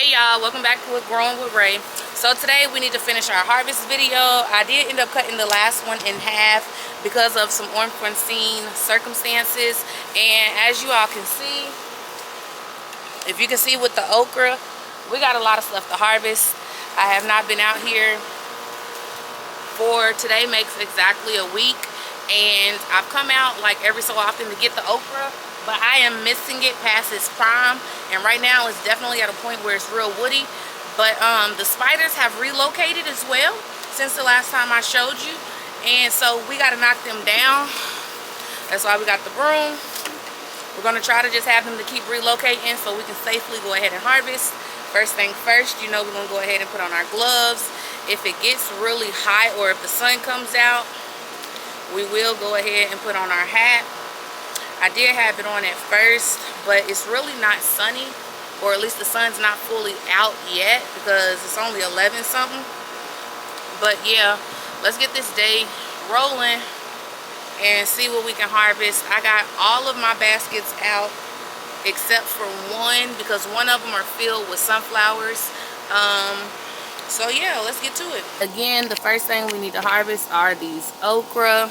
Hey y'all, welcome back to Growing with Ray. So today we need to finish our harvest video. I did end up cutting the last one in half because of some unforeseen circumstances. And as you all can see, if you can see with the okra, we got a lot of stuff to harvest. I have not been out here for today makes exactly a week. And I've come out like every so often to get the okra, but I am missing it past its prime, and right now it's definitely at a point where it's real woody. But the spiders have relocated as well since the last time I showed you, and so we got to knock them down. That's why we got the broom. We're going to try to just have them to keep relocating so we can safely go ahead and harvest. First thing first, you know, we're going to go ahead and put on our gloves. If it gets really hot or if the sun comes out, we will go ahead and put on our hat. I did have it on at first, but it's really not sunny, or at least the sun's not fully out yet because it's only 11 something. But yeah, let's get this day rolling and see what we can harvest. I got all of my baskets out except for one because one of them are filled with sunflowers. So yeah, let's get to it. Again, the first thing we need to harvest are these okra.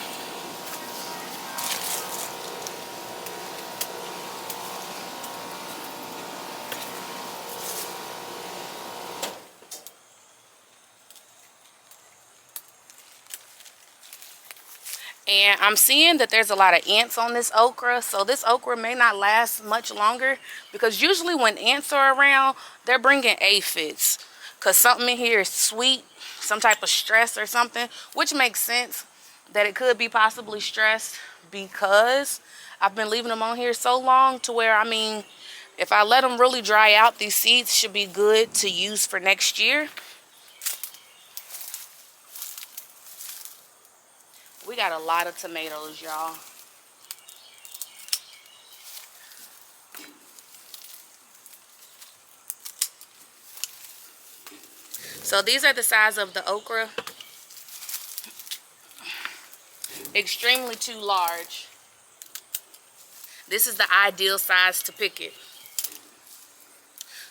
And I'm seeing that there's a lot of ants on this okra, so this okra may not last much longer because usually when ants are around, they're bringing aphids because something in here is sweet, some type of stress or something, which makes sense that it could be possibly stressed because I've been leaving them on here so long to where, I mean, if I let them really dry out, these seeds should be good to use for next year. We got a lot of tomatoes, y'all. So these are the size of the okra. Extremely too large. This is the ideal size to pick it.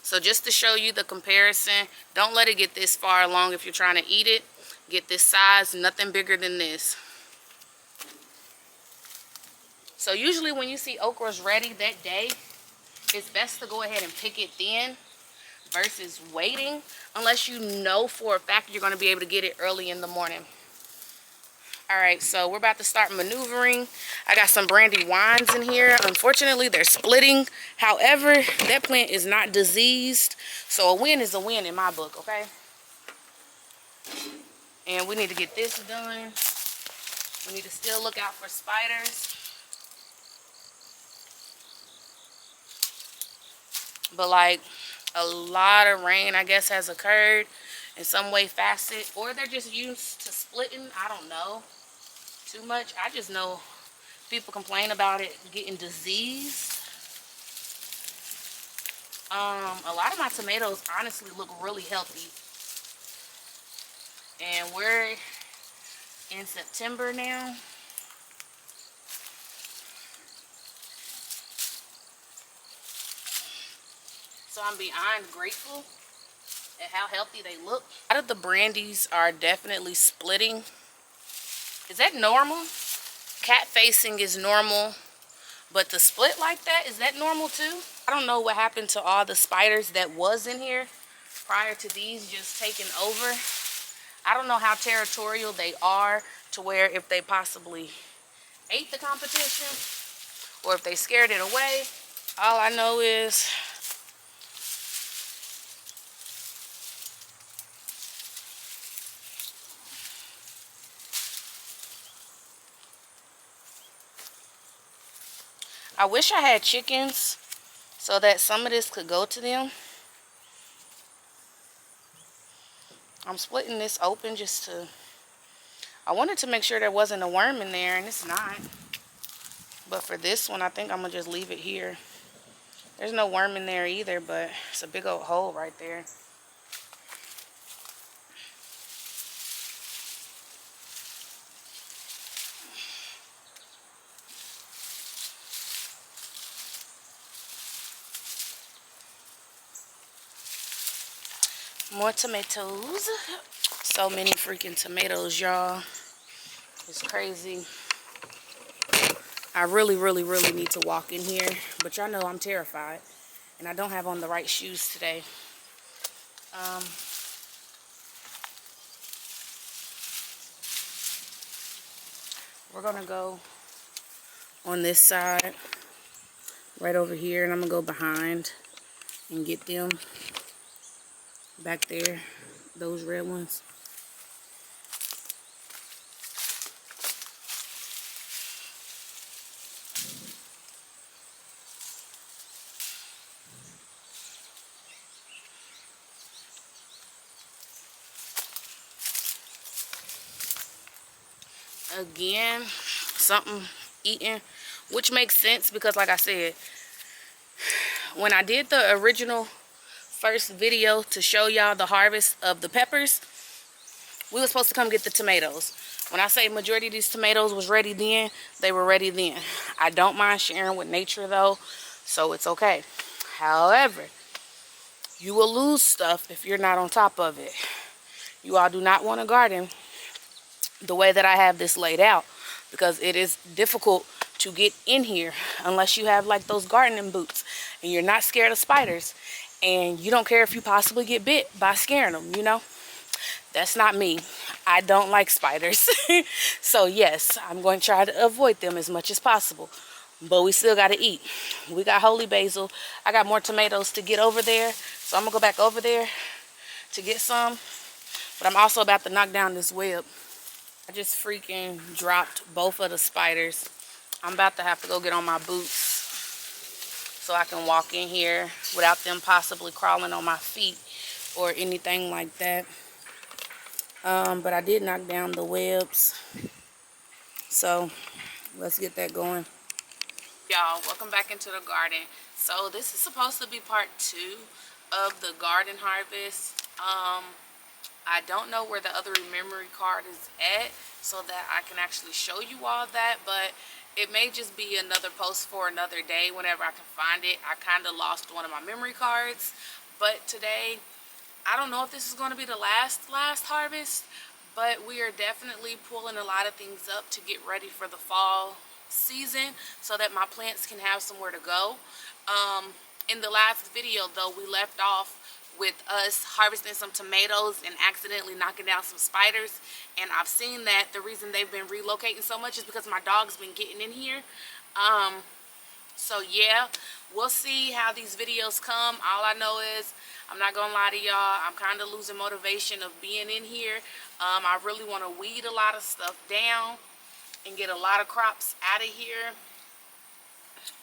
So just to show you the comparison, don't let it get this far along if you're trying to eat it. Get this size, nothing bigger than this. So usually when you see okras ready that day, it's best to go ahead and pick it then versus waiting, unless you know for a fact you're going to be able to get it early in the morning. Alright, so we're about to start maneuvering. I got some brandy wines in here. Unfortunately, they're splitting. However, that plant is not diseased, so a win is a win in my book, okay? And we need to get this done. We need to still look out for spiders. But like a lot of rain, I guess, has occurred in some way, facet, or they're just used to splitting. I don't know too much. I just know people complain about it getting diseased. A lot of my tomatoes honestly look really healthy, and we're in September now. So I'm beyond grateful at how healthy they look. A lot of the brandies are definitely splitting. Is that normal? Cat facing is normal, but to split like that, is that normal too? I don't know what happened to all the spiders that was in here prior to these just taking over. I don't know how territorial they are to where if they possibly ate the competition or if they scared it away. All I know is I wish I had chickens so that some of this could go to them. I'm splitting this open just to, I wanted to make sure there wasn't a worm in there, and it's not. But for this one, I think I'm going to just leave it here. There's no worm in there either, but it's a big old hole right there. More tomatoes. So many freaking tomatoes, y'all. It's crazy. I really, really, really need to walk in here. But y'all know I'm terrified. And I don't have on the right shoes today. We're going to go on this side. Right over here. And I'm going to go behind and get them. Back there. Those red ones. Again, something eating, which makes sense because like I said, when I did the original first video to show y'all the harvest of the peppers, we were supposed to come get the tomatoes. When I say majority of these tomatoes was ready then, they were ready then. I don't mind sharing with nature though, so it's okay. However, you will lose stuff if you're not on top of it. You all do not want to garden the way that I have this laid out because it is difficult to get in here unless you have like those gardening boots and you're not scared of spiders and you don't care if you possibly get bit by scaring them, you know. That's not me. I don't like spiders. So yes, I'm going to try to avoid them as much as possible, but we still got to eat. We got holy basil. I got more tomatoes to get over there, so I'm gonna go back over there to get some, but I'm also about to knock down this web. I just freaking dropped both of the spiders. I'm about to have to go get on my boots so I can walk in here without them possibly crawling on my feet or anything like that. But I did knock down the webs. So let's get that going. Y'all, welcome back into the garden. So this is supposed to be part 2 of the garden harvest. I don't know where the other memory card is at so that I can actually show you all that, but it may just be another post for another day whenever I can find it. I kind of lost one of my memory cards, but today, I don't know if this is going to be the last harvest, but we are definitely pulling a lot of things up to get ready for the fall season so that my plants can have somewhere to go. In the last video though, we left off with us harvesting some tomatoes and accidentally knocking down some spiders, and I've seen that the reason they've been relocating so much is because my dog's been getting in here. So yeah, we'll see how these videos come. All I know is, I'm not gonna lie to y'all, I'm kind of losing motivation of being in here. I really want to weed a lot of stuff down and get a lot of crops out of here.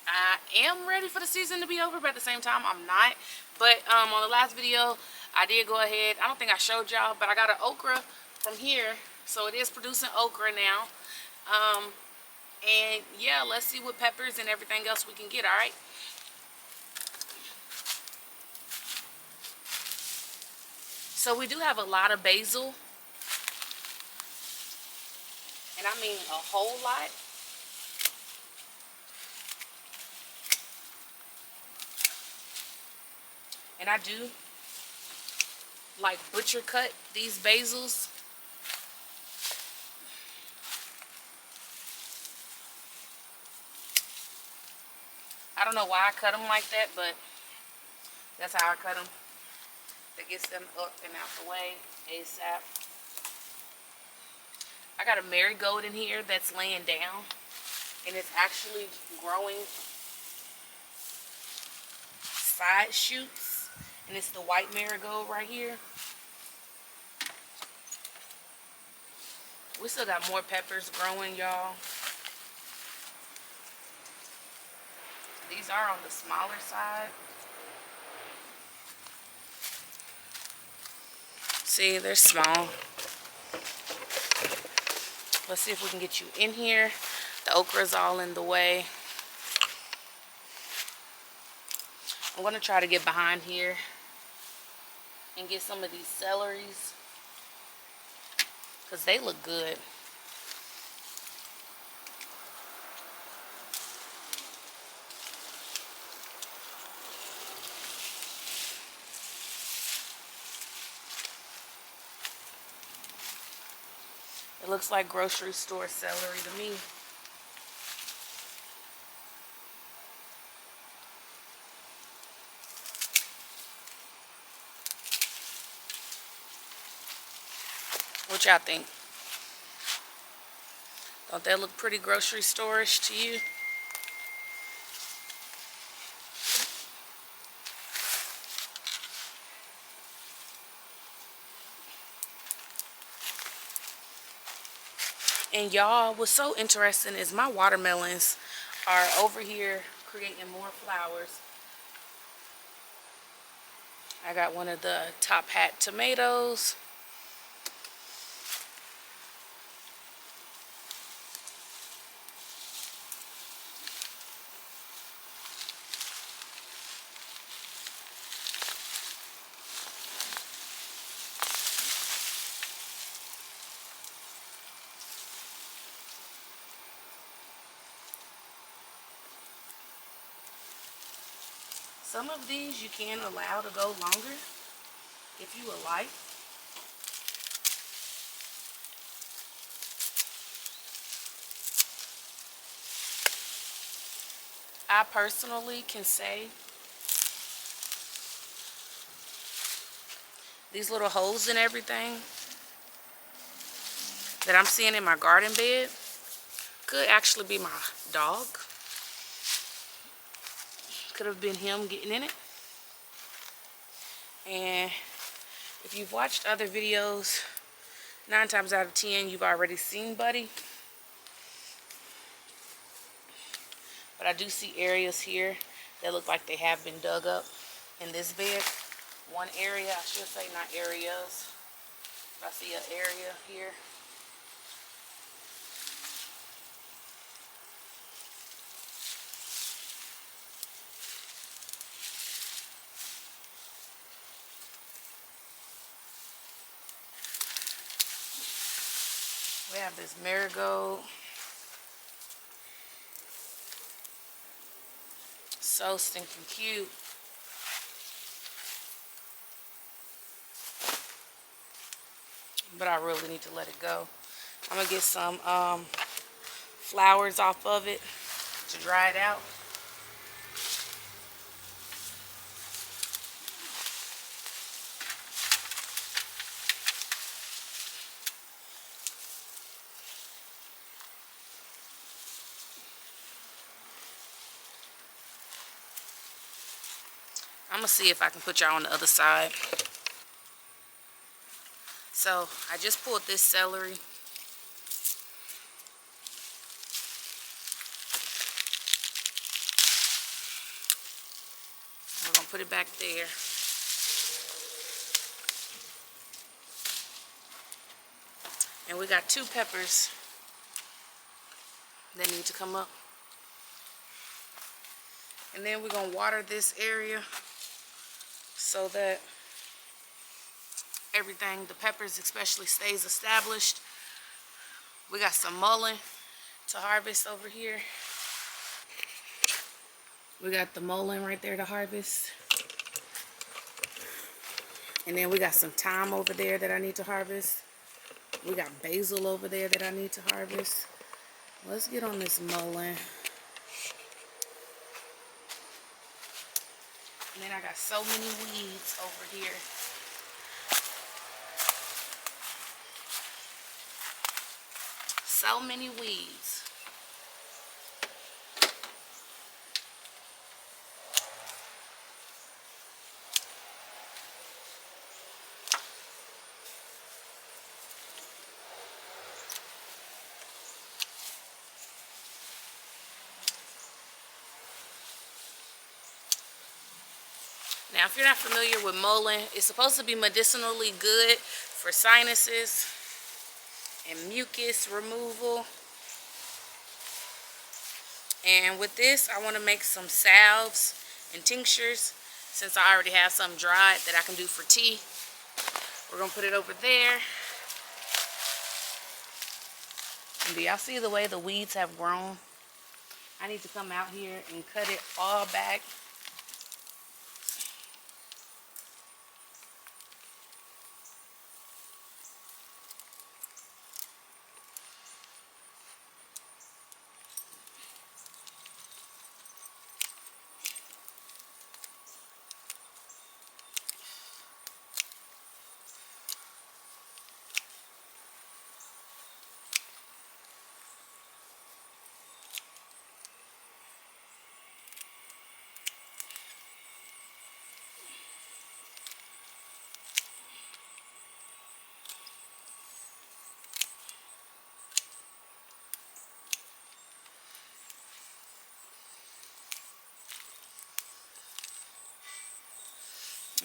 I am ready for the season to be over, but at the same time I'm not. But on the last video I did go ahead, I don't think I showed y'all, but I got an okra from here, so it is producing okra now. And yeah, let's see what peppers and everything else we can get. All right, so we do have a lot of basil, and I mean a whole lot. And I do like butcher cut these basils. I don't know why I cut them like that, but that's how I cut them. That gets them up and out the way ASAP. I got a marigold in here that's laying down, and it's actually growing side shoots, and it's the white marigold right here. We still got more peppers growing, y'all. These are on the smaller side. See, they're small. Let's see if we can get you in here. The okra's all in the way. I'm going to try to get behind here and get some of these celeries because they look good. It looks like grocery store celery to me. What y'all think? Don't that look pretty grocery store-ish to you? And y'all, what's so interesting is my watermelons are over here creating more flowers. I got one of the top hat tomatoes. Some of these you can allow to go longer if you would like. I personally can say these little holes and everything that I'm seeing in my garden bed could actually be my dog. Could have been him getting in it. And if you've watched other videos, 9 times out of 10 you've already seen Buddy. But I do see areas here that look like they have been dug up in this bed. One area, I should say, not areas. I see an area here. We have this marigold. So stinking cute. But I really need to let it go. I'm gonna get some flowers off of it to dry it out. I'm gonna see if I can put y'all on the other side. So I just pulled this celery. We're gonna put it back there. And we got 2 peppers that need to come up. And then we're gonna water this area so that everything, the peppers especially, stays established. We got some mullein to harvest over here. We got the mullein right there to harvest. And then we got some thyme over there that I need to harvest. We got basil over there that I need to harvest. Let's get on this mullein. And then I got so many weeds over here. So many weeds. Now, if you're not familiar with mullein, it's supposed to be medicinally good for sinuses and mucus removal. And with this, I want to make some salves and tinctures, since I already have some dried that I can do for tea. We're going to put it over there. And do y'all see the way the weeds have grown? I need to come out here and cut it all back.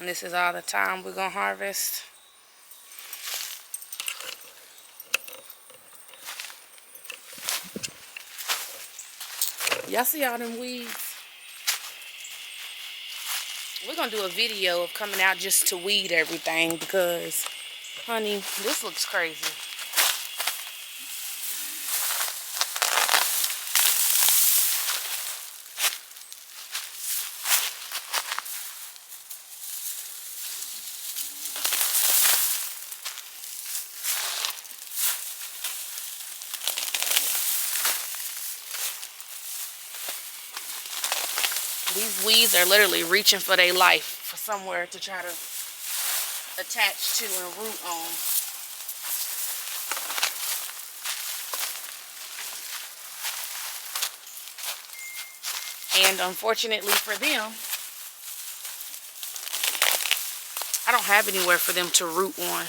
And this is all the time we're gonna harvest. Y'all see all them weeds? We're gonna do a video of coming out just to weed everything because, honey, this looks crazy. These weeds are literally reaching for their life, for somewhere to try to attach to and root on. And unfortunately for them, I don't have anywhere for them to root on.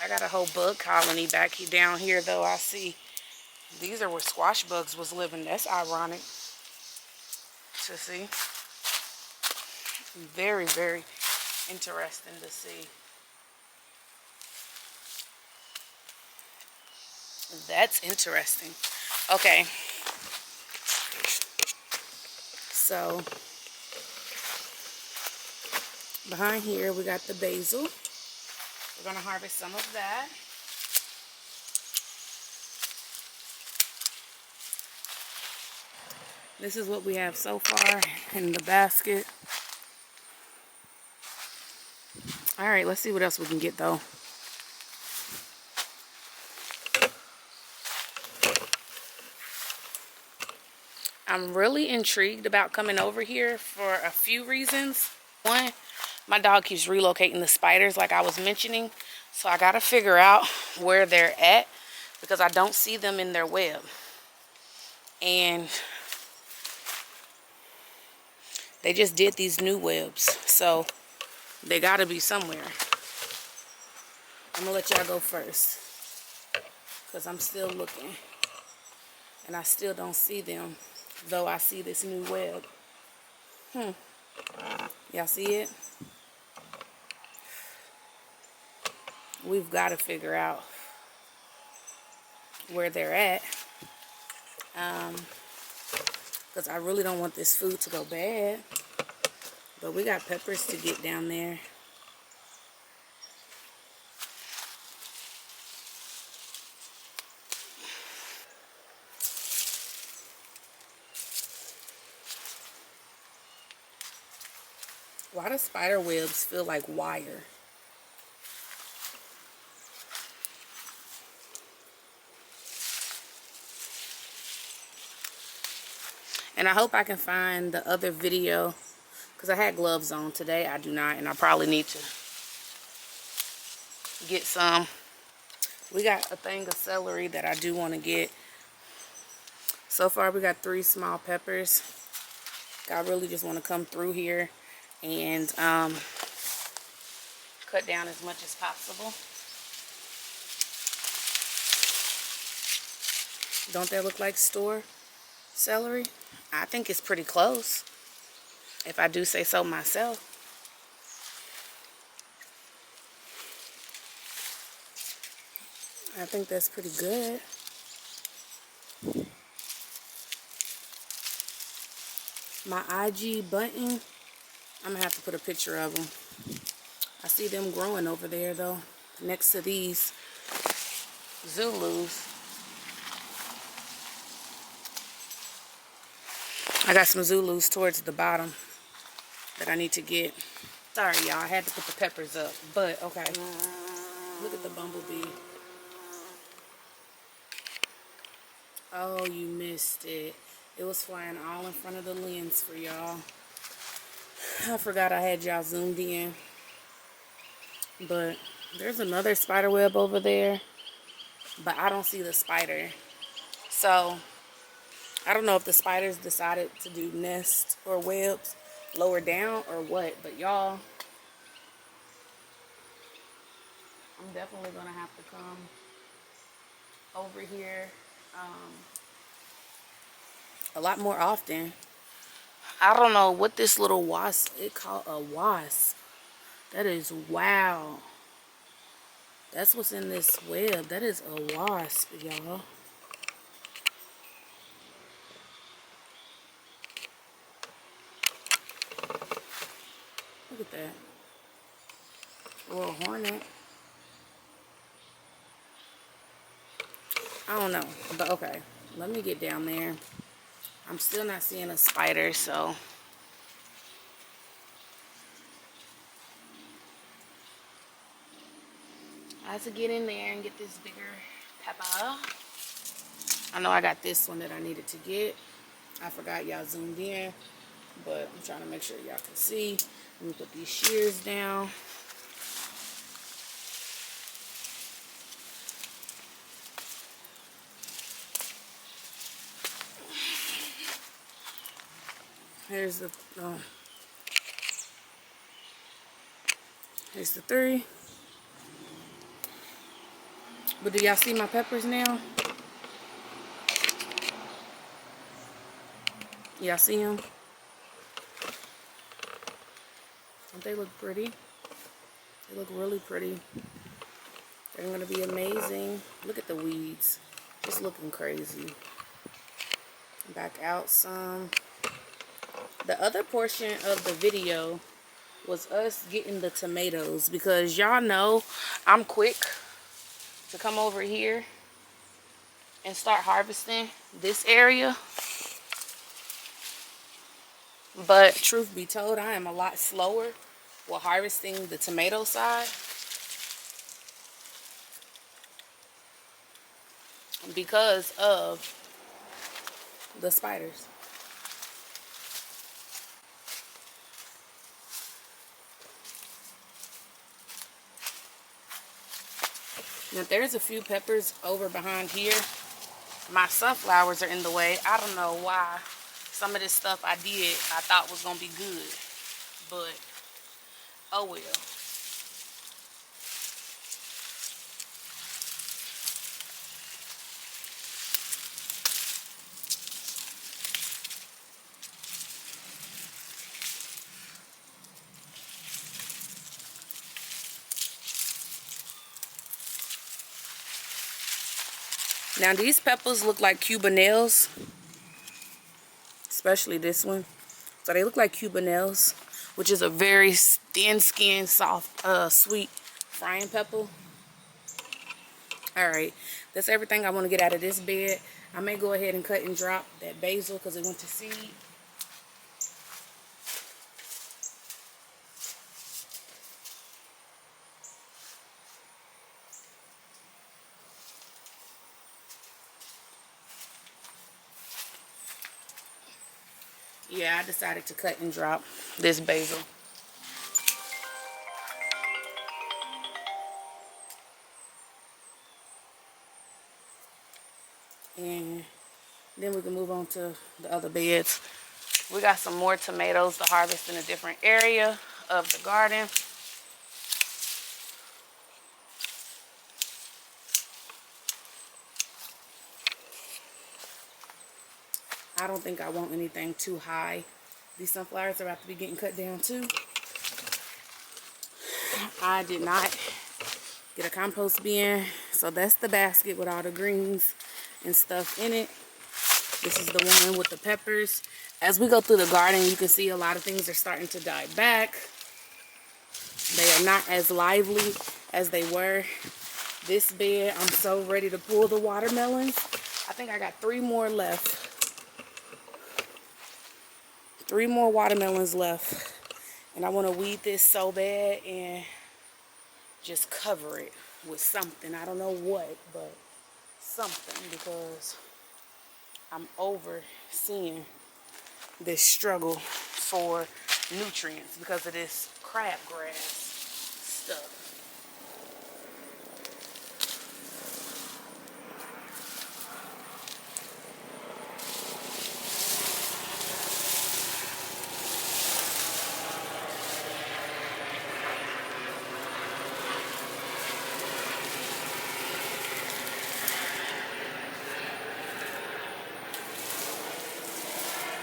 I got a whole bug colony back down here though. I see these are where squash bugs was living. That's ironic to see. Very, very interesting to see. That's interesting. Okay. So behind here we got the basil. We're gonna harvest some of that. This is what we have so far in the basket. All right, let's see what else we can get though. I'm really intrigued about coming over here for a few reasons. One, my dog keeps relocating the spiders like I was mentioning. So I gotta figure out where they're at because I don't see them in their web. And they just did these new webs. So they gotta be somewhere. I'm gonna let y'all go first because I'm still looking. And I still don't see them, though I see this new web. Y'all see it? We've got to figure out where they're at. Because I really don't want this food to go bad. But we got peppers to get down there. Why do spider webs feel like wire? And I hope I can find the other video because I had gloves on today. I do not, and I probably need to get some. We got a thing of celery that I do want to get. So far we got 3 small peppers. I really just want to come through here and cut down as much as possible. Don't that look like store celery? I think it's pretty close, if I do say so myself. I think that's pretty good. My IG button, I'm gonna have to put a picture of them. I see them growing over there though, next to these Zulus. I got some Zulus towards the bottom that I need to get. Sorry y'all, I had to put the peppers up, but okay. Look at the bumblebee. Oh, you missed it. It was flying all in front of the lens for y'all. I forgot I had y'all zoomed in. But there's another spider web over there. But I don't see the spider. So, I don't know if the spiders decided to do nests or webs lower down or what. But y'all, I'm definitely going to have to come over here a lot more often. I don't know what this little wasp, it called a wasp. That is, wow. That's what's in this web. That is a wasp, y'all. Look at that. Or a hornet. I don't know, but okay. Let me get down there. I'm still not seeing a spider, so. I have to get in there and get this bigger pepper. I know I got this one that I needed to get. I forgot y'all zoomed in, but I'm trying to make sure y'all can see. Let me put these shears down. Here's the here's the 3. But do y'all see my peppers now? Y'all see them? Don't they look pretty? They look really pretty. They're gonna be amazing. Look at the weeds. Just looking crazy. Back out some. The other portion of the video was us getting the tomatoes, because y'all know I'm quick to come over here and start harvesting this area. But truth be told, I am a lot slower with harvesting the tomato side because of the spiders. Now there's a few peppers over behind here. My sunflowers are in the way. I don't know why. Some of this stuff I thought was gonna be good, but oh well. Now these peppers look like Cuban nails, especially this one. So they look like Cuban nails, which is a very thin-skinned, soft, sweet frying pepper. Alright, that's everything I want to get out of this bed. I may go ahead and cut and drop that basil because it went to seed. Yeah, I decided to cut and drop this basil. And then we can move on to the other beds. We got some more tomatoes to harvest in a different area of the garden. I don't think I want anything too high. These sunflowers are about to be getting cut down too. I did not get a compost bin, so that's the basket with all the greens and stuff in it. This is the one with the peppers. As we go through the garden, you can see a lot of things are starting to die back. They are not as lively as they were. This bed, I'm so ready to pull the watermelons. I think I got 3 more left. 3 more watermelons left. And I want to weed this so bad and just cover it with something. I don't know what, but something, because I'm over seeing this struggle for nutrients because of this crabgrass stuff.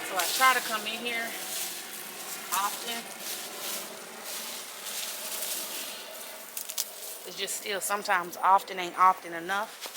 So I try to come in here often. It's just still sometimes often ain't often enough.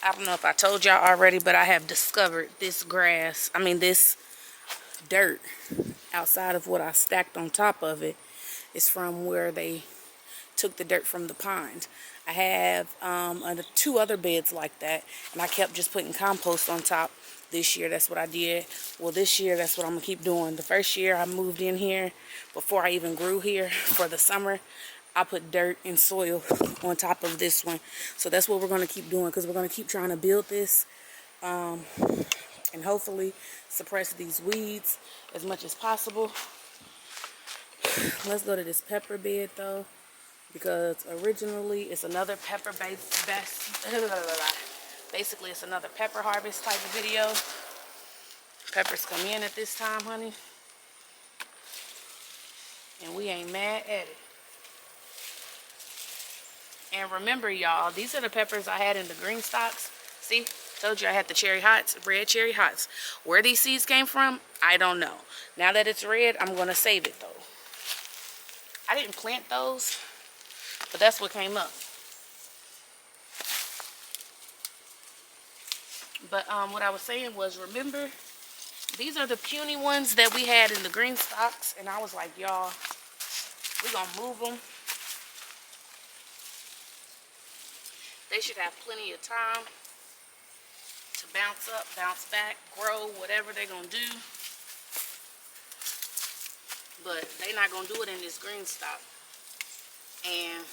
I don't know if I told y'all already, but I have discovered this this dirt outside of what I stacked on top of it is from where they took the dirt from the pond. I have 2 other beds like that, and I kept just putting compost on top. This year, that's what I did. Well, this year, that's what I'm gonna keep doing. The first year I moved in here, before I even grew here for the summer, I put dirt and soil on top of this one. So that's what we're gonna keep doing, because we're gonna keep trying to build this and hopefully suppress these weeds as much as possible. Let's go to this pepper bed though, because originally it's another pepper basically it's another pepper harvest type of video. Peppers come in at this time, honey, and we ain't mad at it. And remember, y'all, these are the peppers I had in the green stalks. See, told you I had the cherry hots, red cherry hots. Where these seeds came from, I don't know. Now that it's red, I'm gonna save it though. I didn't plant those, but that's what came up. But what I was saying was, remember, these are the puny ones that we had in the green stalks, and I was like, y'all, we're gonna move them. They should have plenty of time to bounce up, bounce back, grow, whatever they're gonna do. But they're not gonna do it in this green stalk. And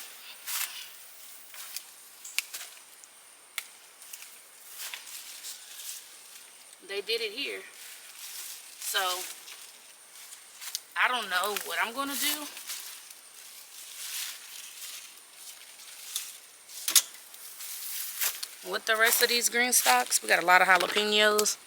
they did it here. So I don't know what I'm gonna do. With the rest of these green stalks, we got a lot of jalapenos.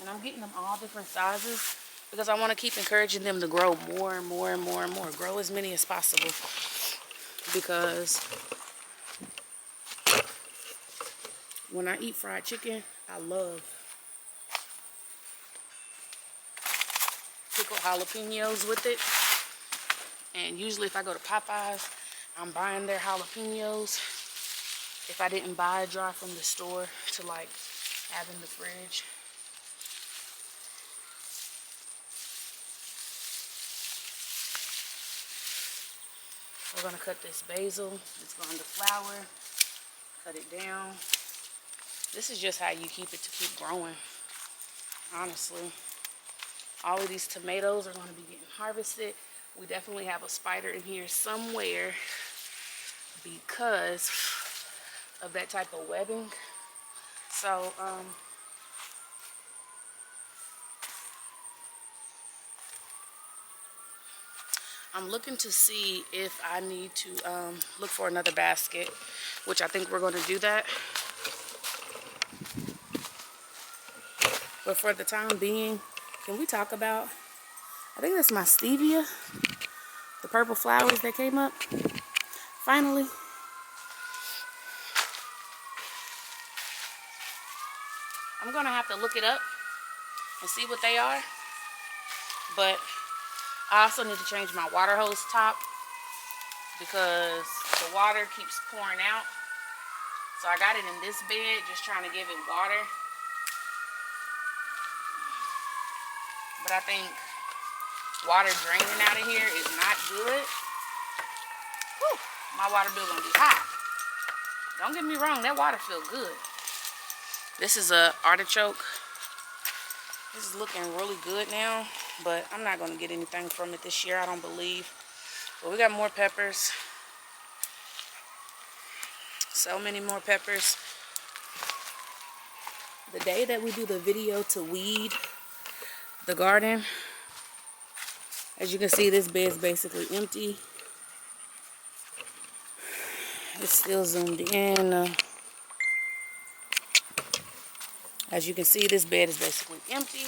And I'm getting them all different sizes because I want to keep encouraging them to grow more and more and more and more. Grow as many as possible. Because when I eat fried chicken, I love pickled jalapenos with it. And usually if I go to Popeyes, I'm buying their jalapenos. If I didn't buy dry from the store to like have in the fridge. We're gonna cut this basil. It's going to flower. Cut it down. This is just how you keep it to keep growing. Honestly. All of these tomatoes are gonna be getting harvested. We definitely have a spider in here somewhere because of that type of webbing. So, I'm looking to see if I need to look for another basket, which I think we're going to do that. But for the time being, can we talk about, I think that's my stevia, the purple flowers that came up, finally. I'm going to have to look it up and see what they are. But I also need to change my water hose top because the water keeps pouring out. So I got it in this bed, just trying to give it water. But I think water draining out of here is not good. Whew, my water bill gonna be high. Don't get me wrong, that water feels good. This is a artichoke. This is looking really good now, but I'm not gonna get anything from it this year, I don't believe. But we got more peppers. So many more peppers. The day that we do the video to weed the garden, as you can see, this bed's basically empty. It's still zoomed in. As you can see, this bed is basically empty.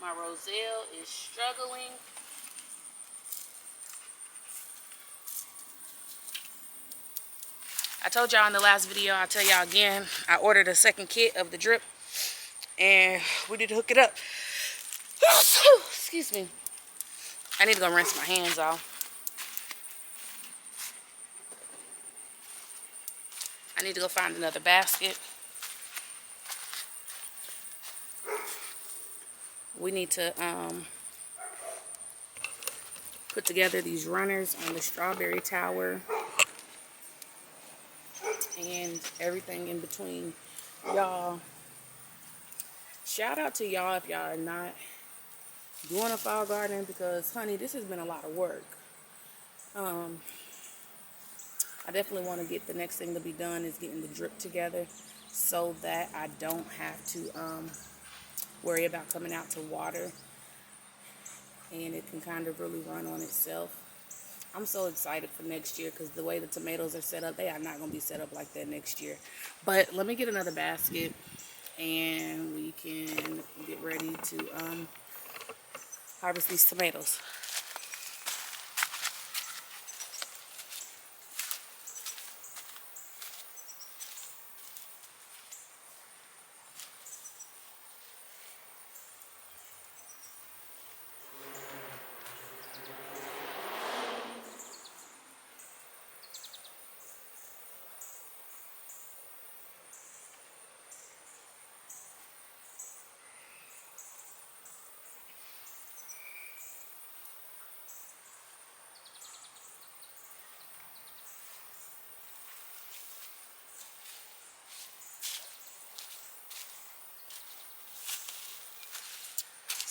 My Roselle is struggling. I told y'all in the last video, I'll tell y'all again, I ordered a second kit of the drip and we need to hook it up. Excuse me. I need to go rinse my hands off. I need to go find another basket. We need to put together these runners on the strawberry tower and everything in between. Y'all, shout out to y'all if y'all are not doing a fall garden, because honey, this has been a lot of work. I definitely want to get the next thing to be done is getting the drip together so that I don't have to worry about coming out to water, and it can kind of really run on itself. I'm so excited for next year because the way the tomatoes are set up, they are not going to be set up like that next year. But let me get another basket and we can get ready to harvest these tomatoes.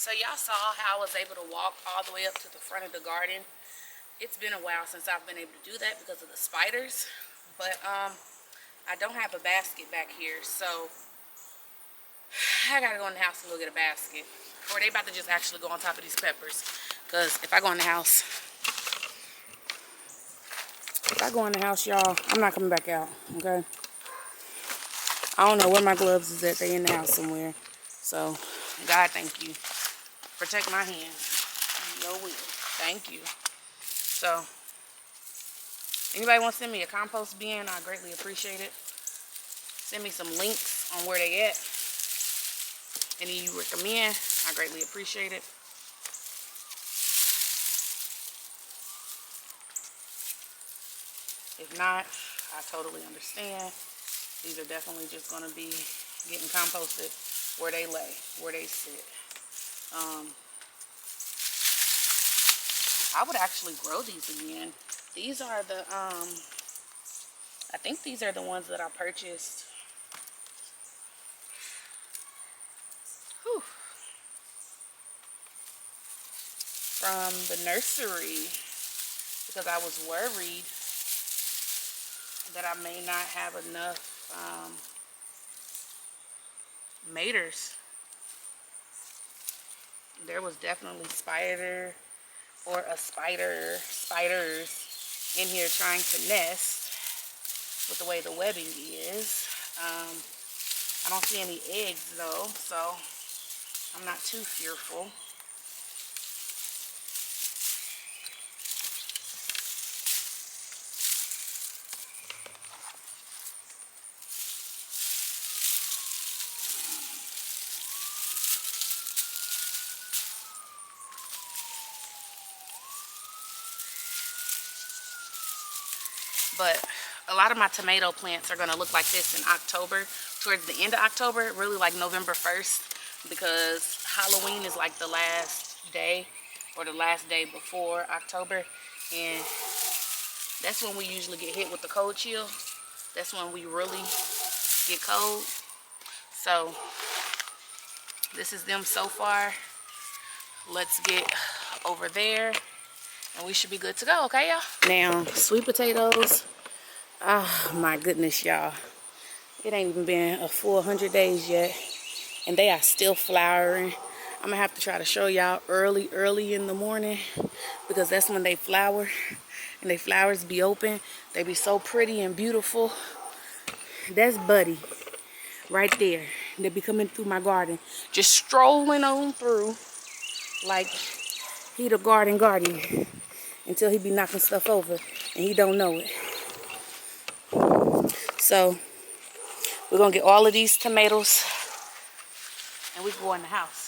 So y'all saw how I was able to walk all the way up to the front of the garden. It's been a while since I've been able to do that because of the spiders. But I don't have a basket back here, so I gotta go in the house and go get a basket. Or they about to just actually go on top of these peppers. Because if I go in the house, y'all, I'm not coming back out, okay? I don't know where my gloves is at. They in the house somewhere. So, God, thank you. Protect my hands. Your will. Thank you. So, anybody want to send me a compost bin, I greatly appreciate it. Send me some links on where they at. Any you recommend, I greatly appreciate it. If not, I totally understand. These are definitely just going to be getting composted where they lay, where they sit. I would actually grow these again. These are the, I think these are the ones that I purchased. Whew. From the nursery, because I was worried that I may not have enough maters. There was definitely spiders in here trying to nest with the way the webbing is. I don't see any eggs though, so I'm not too fearful. But a lot of my tomato plants are going to look like this in October, towards the end of October, really like November 1st, because Halloween is like the last day or the last day before October, and that's when we usually get hit with the cold chill. That's when we really get cold. So this is them so far. Let's get over there and we should be good to go, okay, y'all? Now, sweet potatoes. Oh, my goodness, y'all. It ain't even been a full 100 days yet, and they are still flowering. I'm going to have to try to show y'all early in the morning, because that's when they flower. and they flowers be open. They be so pretty and beautiful. That's Buddy right there. They be coming through my garden, just strolling on through like he the garden guardian until he be knocking stuff over and he don't know it. So we're gonna get all of these tomatoes and we go in the house.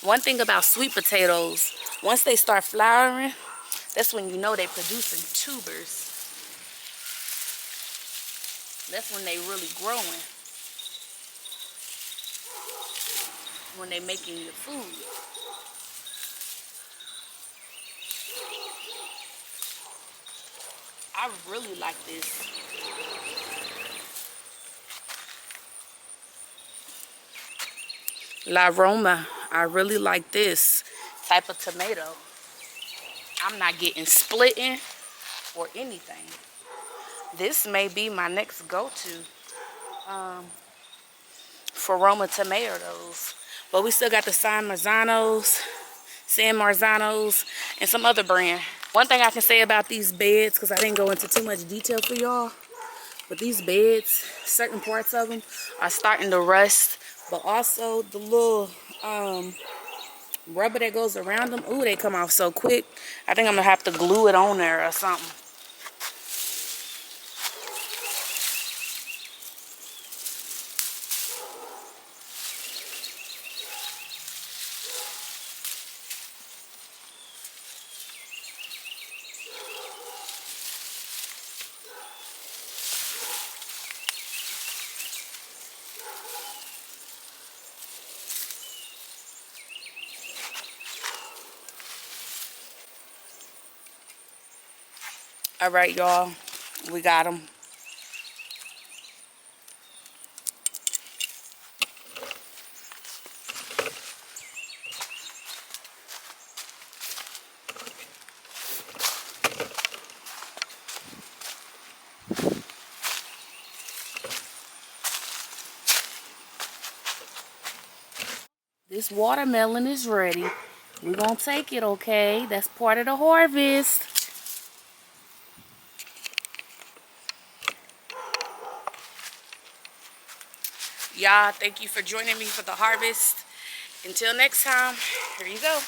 One thing about sweet potatoes, once they start flowering, that's when you know they're producing tubers. That's when they really growing. When they making your food. I really like this. La Roma, I really like this type of tomato. I'm not getting splitting or anything. This may be my next go-to for Roma tomatoes. But we still got the San Marzanos, and some other brand. One thing I can say about these beds, because I didn't go into too much detail for y'all, but these beds, certain parts of them are starting to rust. But also the little rubber that goes around them, ooh, they come off so quick. I think I'm gonna have to glue it on there or something. All right, y'all, we got them. This watermelon is ready. We're gonna take it, okay? That's part of the harvest. Y'all, thank you for joining me for the harvest. Until next time, here you go.